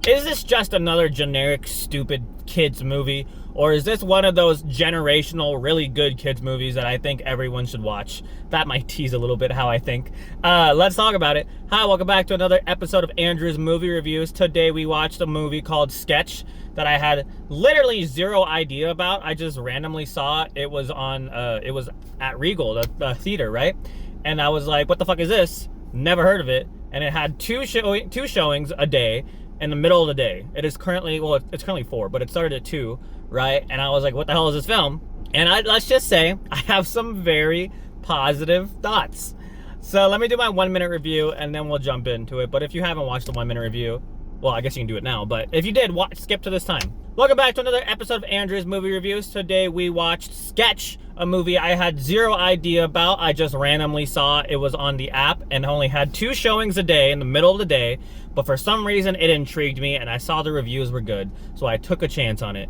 is this just another generic, stupid kids movie? Or is this one of those generational, really good kids movies that I think everyone should watch? That might tease a little bit how I think. Let's talk about it. Hi, welcome back to another episode of Andrew's Movie Reviews. Today we watched a movie called Sketch that I had literally zero idea about. I just randomly saw it. It was on, it was at Regal, the theater, right? And I was like, what the fuck is this? Never heard of it. And it had two showings a day in the middle of the day. It is currently, well, it's currently 4, but it started at 2, right? And I was like, what the hell is this film? And let's just say I have some very positive thoughts. So let me do my 1-minute review and then we'll jump into it. But if you haven't watched the 1-minute review, well, I guess you can do it now. But if you did, skip to this time. Welcome back to another episode of Andrew's Movie Reviews. Today we watched Sketch, a movie I had zero idea about. I just randomly saw it was on the app and only had 2 showings a day in the middle of the day. But for some reason, it intrigued me and I saw the reviews were good. So I took a chance on it.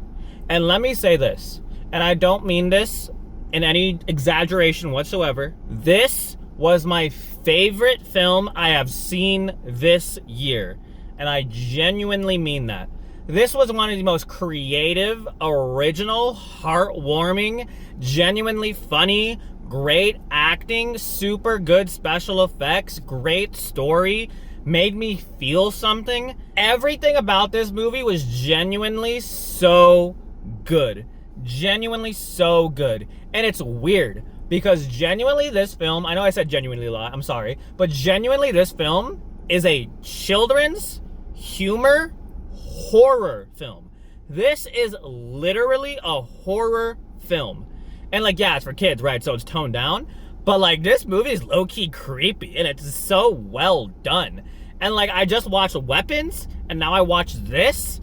And let me say this, and I don't mean this in any exaggeration whatsoever. This was my favorite film I have seen this year. And I genuinely mean that. This was one of the most creative, original, heartwarming, genuinely funny, great acting, super good special effects, great story, made me feel something. Everything about this movie was genuinely so good. Genuinely so good. And it's weird because genuinely this film, I know I said genuinely a lot, I'm sorry, but genuinely this film is a children's humor horror film. This is literally a horror film. And like, yeah, it's for kids, right? So it's toned down. But like, this movie is low-key creepy and it's so well done. And like, I just watched Weapons and now I watch this.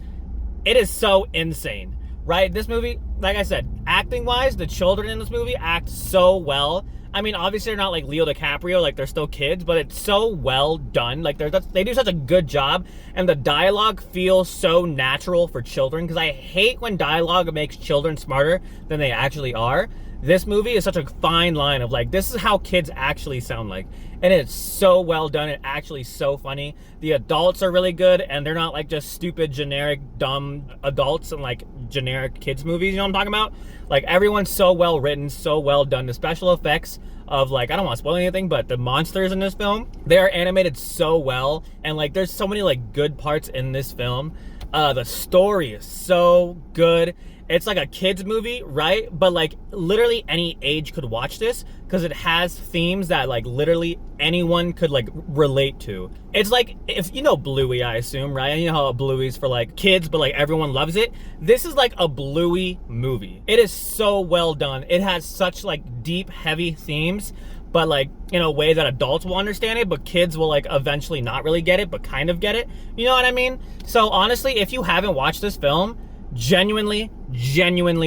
It is so insane, right? This movie, like I said, acting-wise, the children in this movie act so well. I mean, obviously they're not like Leo DiCaprio, like they're still kids, but it's so well done. Like they do such a good job, and the dialogue feels so natural for children, because I hate when dialogue makes children smarter than they actually are. This movie is such a fine line of like, this is how kids actually sound like. And it's so well done and actually so funny. The adults are really good and they're not like just stupid, generic, dumb adults and like generic kids movies, you know what I'm talking about? Like everyone's so well written, so well done. The special effects of like, I don't want to spoil anything, but the monsters in this film, they are animated so well. And like, there's so many like good parts in this film. The story is so good. It's like a kid's movie, right? But like literally any age could watch this because it has themes that like literally anyone could like relate to. It's like, if you know Bluey, I assume, right? You know how Bluey's for like kids, but like everyone loves it. This is like a Bluey movie. It is so well done. It has such like deep, heavy themes, but like in a way that adults will understand it, but kids will like eventually not really get it, but kind of get it. You know what I mean? So honestly, if you haven't watched this film, genuinely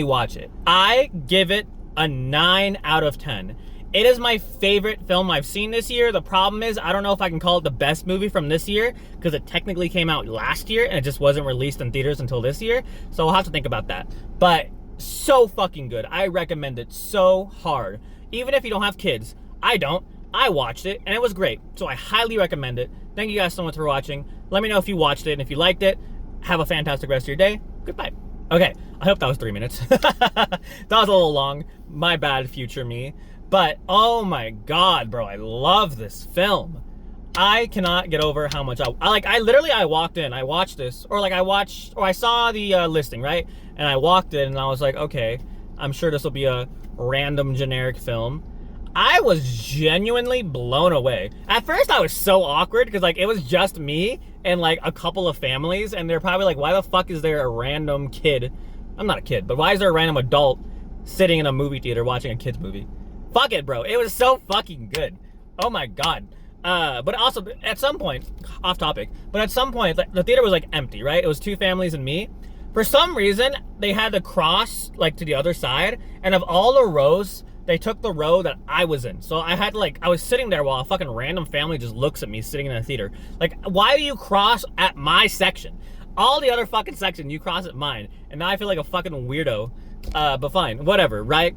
watch it. I give it a 9 out of 10. It is my favorite film I've seen this year. The problem is, I don't know if I can call it the best movie from this year, because it technically came out last year and it just wasn't released in theaters until this year. So I'll have to think about that. But so fucking good. I recommend it so hard. Even if you don't have kids. I don't. I watched it and it was great. So I highly recommend it. Thank you guys so much for watching. Let me know if you watched it and if you liked it. Have a fantastic rest of your day. Goodbye. Okay, I hope that was 3 minutes. That was a little long. My bad, future me. But, oh my god, bro, I love this film. I cannot get over how much I walked in, I watched this, or I saw the listing, right? And I walked in and I was like, okay, I'm sure this will be a random generic film. I was genuinely blown away. At first I was so awkward because like it was just me and like a couple of families, and they're probably like, why the fuck is there a random kid? I'm not a kid, but why is there a random adult sitting in a movie theater watching a kid's movie? Fuck it, bro. It was so fucking good. Oh my god. But also at some point, off topic, but at some point the theater was like empty, right? It was 2 families and me. For some reason, they had to cross like to the other side, and of all the rows, they took the row that I was in. So I had to I was sitting there while a fucking random family just looks at me sitting in a theater. Like, why do you cross at my section? All the other fucking section, you cross at mine. And now I feel like a fucking weirdo. But fine, whatever, right?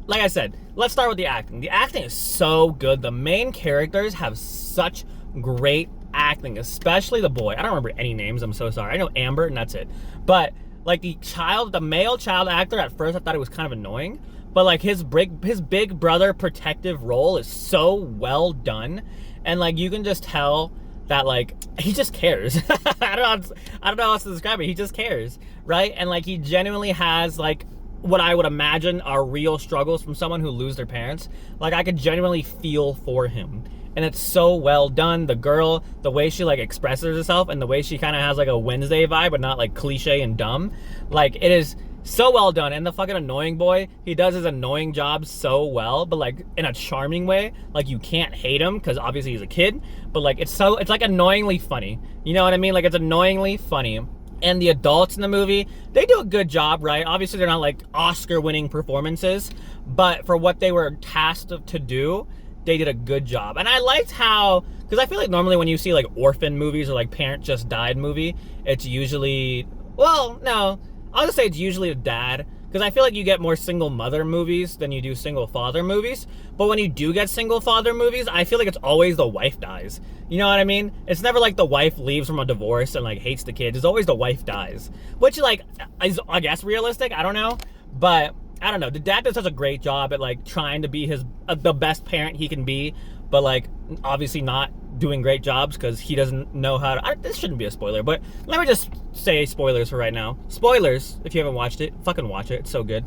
Like I said, let's start with the acting. The acting is so good. The main characters have such great acting, especially the boy. I don't remember any names, I'm so sorry. I know Amber and that's it. But like the male child actor, at first I thought it was kind of annoying, but like his big brother protective role is so well done, and like you can just tell that like he just cares. I don't know how else to describe it. He just cares, right? And like he genuinely has like what I would imagine are real struggles from someone who lose their parents. Like I could genuinely feel for him. And it's so well done. The girl, the way she like expresses herself and the way she kind of has like a Wednesday vibe, but not like cliche and dumb. Like it is so well done. And the fucking annoying boy, he does his annoying job so well, but like in a charming way. Like you can't hate him because obviously he's a kid, but like it's like annoyingly funny. You know what I mean? Like it's annoyingly funny. And the adults in the movie, they do a good job, right? Obviously they're not like Oscar-winning performances, but for what they were tasked to do, they did a good job. And I liked how, because I feel like normally when you see like orphan movies or like parent just died movie, it's usually, well, no, I'll just say it's usually a dad, because I feel like you get more single mother movies than you do single father movies. But when you do get single father movies, I feel like it's always the wife dies. You know what I mean? It's never like the wife leaves from a divorce and like hates the kids. It's always the wife dies, which like is, I guess, realistic. I don't know, but I don't know. The dad does such a great job at like trying to be the best parent he can be, but like obviously not doing great jobs because he doesn't know how to. This shouldn't be a spoiler, but let me just say spoilers for right now. Spoilers, if you haven't watched it, fucking watch it. It's so good.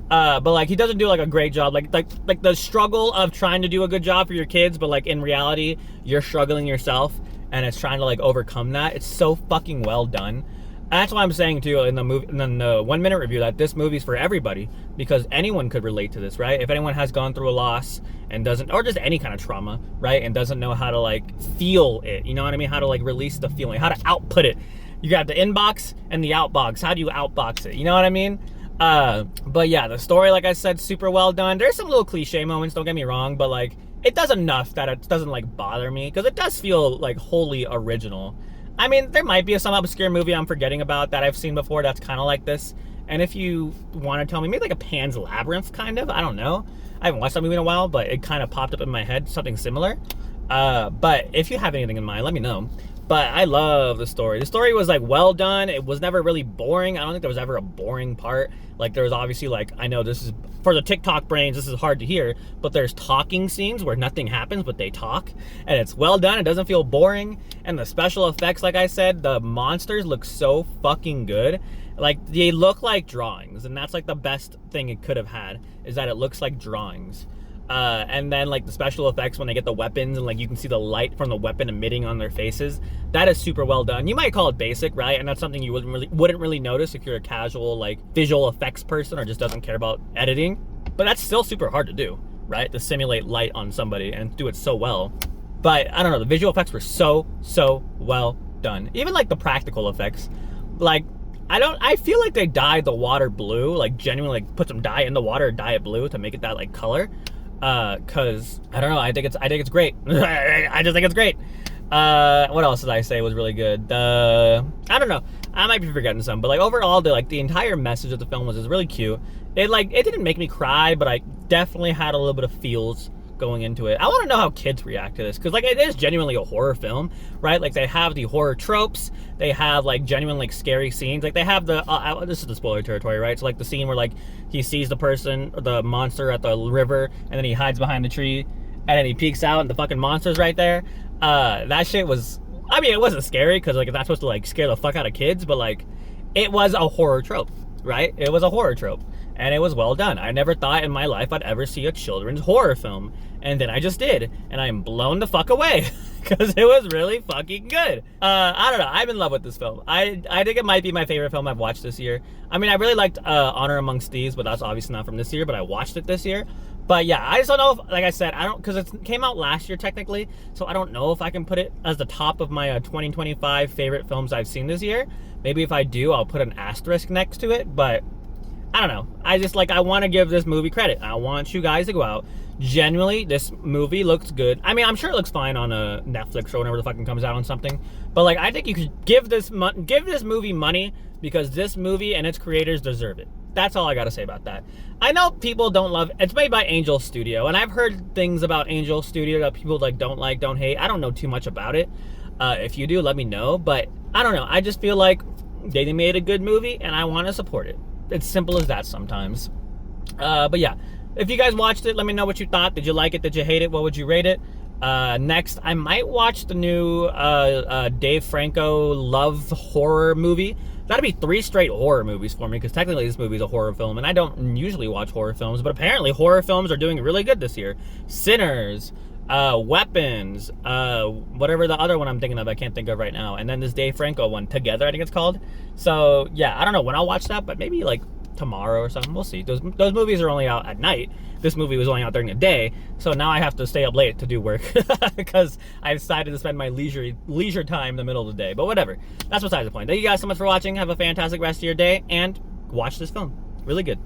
But like he doesn't do like a great job. Like the struggle of trying to do a good job for your kids, but like in reality you're struggling yourself, and it's trying to like overcome that. It's so fucking well done. That's why I'm saying too in the movie, in the 1 minute review, that this movie's for everybody, because anyone could relate to this, right? If anyone has gone through a loss and doesn't, or just any kind of trauma, right, and doesn't know how to like feel it, you know what I mean? How to like release the feeling, how to output it. You got the inbox and the outbox. How do you outbox it? You know what I mean? But yeah, the story, like I said, super well done. There's some little cliche moments, don't get me wrong, but like it does enough that it doesn't like bother me, because it does feel like wholly original. I mean, there might be some obscure movie I'm forgetting about that I've seen before that's kind of like this. And if you want to tell me, maybe like a Pan's Labyrinth, kind of. I don't know. I haven't watched that movie in a while, but it kind of popped up in my head, something similar. But if you have anything in mind, let me know. But I love the story. The story was like well done. It was never really boring. I don't think there was ever a boring part. Like there was obviously like, I know this is, for the TikTok brains, this is hard to hear, but there's talking scenes where nothing happens, but they talk. And it's well done. It doesn't feel boring. And the special effects, like I said, the monsters look so fucking good. Like they look like drawings. And that's like the best thing it could have had, is that it looks like drawings. And then like the special effects when they get the weapons and like you can see the light from the weapon emitting on their faces, that is super well done. You might call it basic, right? And that's something you wouldn't really notice if you're a casual like visual effects person or just doesn't care about editing. But that's still super hard to do, right? To simulate light on somebody and do it so well. But I don't know, the visual effects were so well done. Even like the practical effects, like I feel like they dyed the water blue, like genuinely like put some dye in the water, dye it blue to make it that like color. Cause I don't know, I think it's great. I just think it's great. What else did I say was really good? I don't know, I might be forgetting some, but like overall the entire message of the film was really cute. It didn't make me cry, but I definitely had a little bit of feels going into it. I want to know how kids react to this, because like it is genuinely a horror film, right? Like they have the horror tropes, they have like genuine like scary scenes, like they have the this is the spoiler territory, right? So like the scene where like he sees the monster at the river, and then he hides behind the tree, and then he peeks out and the fucking monster's right there. That shit was, I mean, it wasn't scary because like it's not supposed to like scare the fuck out of kids, but like it was a horror trope, right? It was a horror trope. And it was well done. I never thought in my life I'd ever see a children's horror film. And then I just did. And I am blown the fuck away. Because it was really fucking good. I don't know. I'm in love with this film. I think it might be my favorite film I've watched this year. I mean, I really liked Honor Amongst Thieves, but that's obviously not from this year. But I watched it this year. But yeah, I just don't know if, like I said, I don't, because it came out last year technically. So I don't know if I can put it as the top of my 2025 favorite films I've seen this year. Maybe if I do, I'll put an asterisk next to it. But I don't know. I just I want to give this movie credit. I want you guys to go out. Genuinely, this movie looks good. I mean, I'm sure it looks fine on a Netflix or whenever the fucking comes out on something. But like, I think you could give this movie money, because this movie and its creators deserve it. That's all I gotta say about that. I know people don't love it. It's made by Angel Studio, and I've heard things about Angel Studio that people don't hate. I don't know too much about it. If you do, let me know. But I don't know. I just feel like they made a good movie, and I want to support it. It's simple as that sometimes. But yeah, if you guys watched it, let me know what you thought. Did you like it? Did you hate it? What would you rate it? Next, I might watch the new Dave Franco love horror movie. That'd be 3 straight horror movies for me, because technically this movie is a horror film, and I don't usually watch horror films, but apparently horror films are doing really good this year. Sinners, Weapons, whatever the other one I'm thinking of, I can't think of right now, and then this Dave Franco one, Together, I think it's called. So yeah, I don't know when I'll watch that, but maybe like tomorrow or something. We'll see. Those movies are only out at night. This movie was only out during the day, so now I have to stay up late to do work because I decided to spend my leisure time in the middle of the day. But whatever, that's besides the point. Thank you guys so much for watching. Have a fantastic rest of your day, and watch this film. Really good.